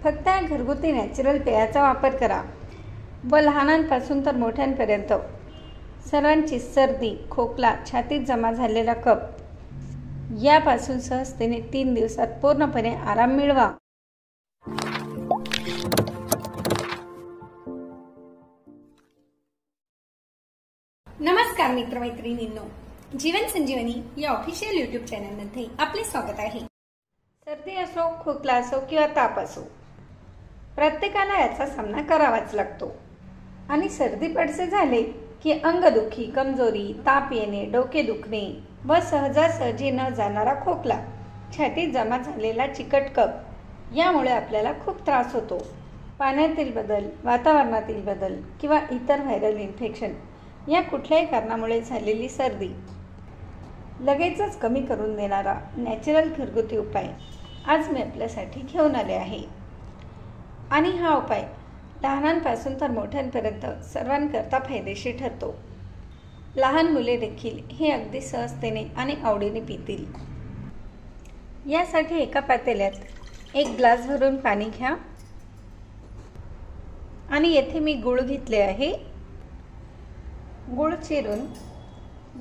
फक्त या घरगुती नॅचरल पेयाचा वापर करा व लहानांपासून तर मोठ्यांपर्यंत सर्वांची सर्दी, खोकला, छातीत जमा झालेला कफ यापासून सहजतेने 3 दिवसात पूर्णपणे आराम मिळवा। नमस्कार मित्रमैत्रिणींनो, जीवन संजीवनी या ऑफिशियल यूट्यूब चॅनलमध्ये आपले स्वागत आहे। सर्दी असो, खोकला असो किंवा ताप असो, प्रत्येकाला याचा सामना करावाच लागतो आणि सर्दी पडसे झाले की अंगदुखी, कमजोरी, ताप येणे, डोके दुखणे व सहजासहजी न जाणारा खोकला, छातीत जमा झालेला चिकट कफ यामुळे आपल्याला खूप त्रास होतो। पाण्यातील बदल, वातावरणातील बदल किंवा इतर व्हायरल इन्फेक्शन या कुठल्याही कारणामुळे झालेली सर्दी लगेचच कमी करून देणारा नॅचरल घरगुती उपाय आज मी आपल्यासाठी घेऊन आले आहे। आणि हा उपाय लहानांपासून तर मोठ्यांपर्यंत सर्वांकरता फायदेशीर ठरतो। लहान मुले देखील हे अगदी सहजतेने आणि आवडीने पितील। यासाठी एका पातेल्यात 1 ग्लास भरून पाणी घ्या आणि येथे मी गूळ घेतले आहे। गूळ चिरून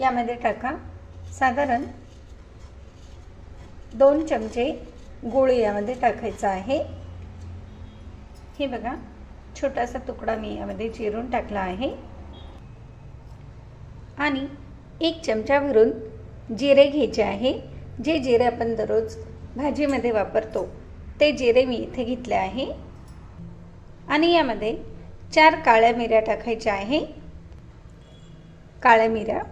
यामध्ये टाका। साधारण 2 चमचे गूळ यामध्ये टाकायचा आहे। हे बघा, छोटासा तुकडा मी यामध्ये चिरून टाकला आहे। आणि 1 चमचा भरून जिरे घ्यायचे आहे। जे जिरे आपण दररोज भाजीमध्ये वापरतो ते जिरे मी इथे घेतले आहे। आणि यामध्ये 4 काळ्या मिऱ्या टाकायच्या आहे। काळ्या मिऱ्या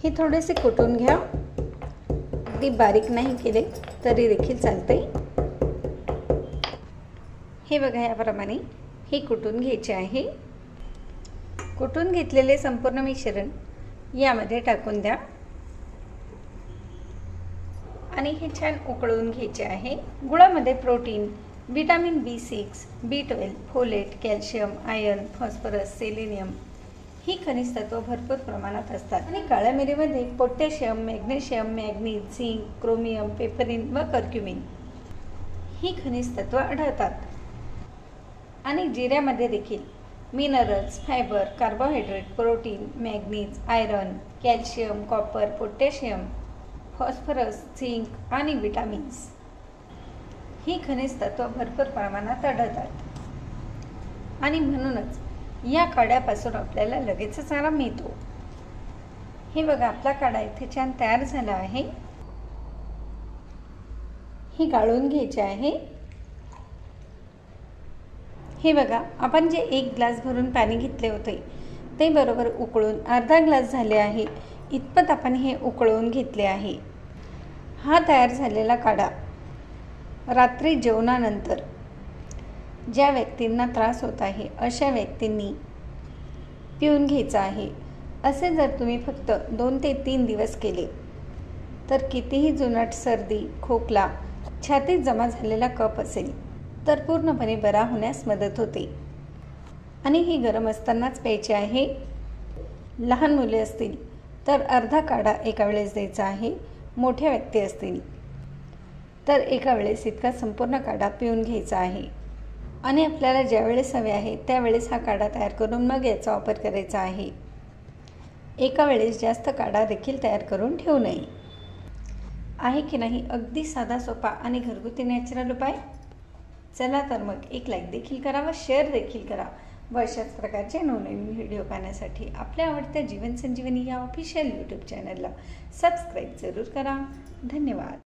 हे थोडेसे कुटून घ्या, अगदी बारीक नाही केले तरी देखील चालते। हे बघा, याप्रमाणे हे कुटून घ्यायचे आहे। कुटून घेतलेले संपूर्ण मिश्रण यामध्ये टाकून द्या आणि हे छान उकळून घ्यायचे आहे। गुळामध्ये protein, vitamin B6, B12, folate, calcium, iron, phosphorus, selenium ही खनिज तत्व भरपूर प्रमाणात असतात। आणि काळ्या मिरीमध्ये potassium, magnesium, manganese, zinc, chromium, piperine व कर्क्युमिन ही खनिज तत्व आढळतात। आणि जिऱ्यामध्ये देखील minerals, fibre, carbohydrate, protein, manganese, iron, calcium, copper, potassium, phosphorus, zinc आणि विटामिन्स ही खनिज तत्व भरपूर प्रमाणात आढळतात। आणि म्हणूनच या काढ्यापासून आपल्याला लगेचच आराम मिळतो। हे बघा, आपला काढा इथे छान तयार झाला आहे। ही गाळून घ्यायचे आहे। हे बघा, आपण जे 1 ग्लास भरून पाणी घेतले होते ते बरोबर उकळून अर्धा ग्लास झाले आहे इतपत आपण हे उकळून घेतले आहे। हा तयार झालेला काढा रात्री जेवणानंतर ज्या व्यक्तींना त्रास होत आहे अशा व्यक्तींनी पिऊन घ्यायचा आहे। असे जर तुम्ही फक्त 2 ते 3 दिवस केले तर कितीही जुनाट सर्दी, खोकला, छातीत जमा झालेला कफ असेल तर पूर्णपणे बरा होण्यास मदत होते। आणि ही गरम असतानाच प्यायची आहे। लहान मुले असतील तर अर्धा काढा एका वेळेस द्यायचा आहे। मोठ्या व्यक्ती असतील तर एका वेळेस इतका संपूर्ण काढा पिऊन घ्यायचा आहे। आणि आपल्याला ज्यावेळेस हवे आहे त्यावेळेस हा काढा तयार करून मग याचा वापर करायचा आहे। एका वेळेस जास्त काढा देखील तयार करून ठेवू नये। आहे की नाही अगदी साधा, सोपा आणि घरगुती नॅचरल उपाय? चला तर मग एक लाईक देखील करा व शेअर देखील करा व अशाच प्रकारचे नवनवीन व्हिडिओ पाहण्यासाठी आपल्या आवडत्या जीवन संजीवनी या ऑफिशियल यूट्यूब चॅनलला सबस्क्राईब जरूर करा। धन्यवाद।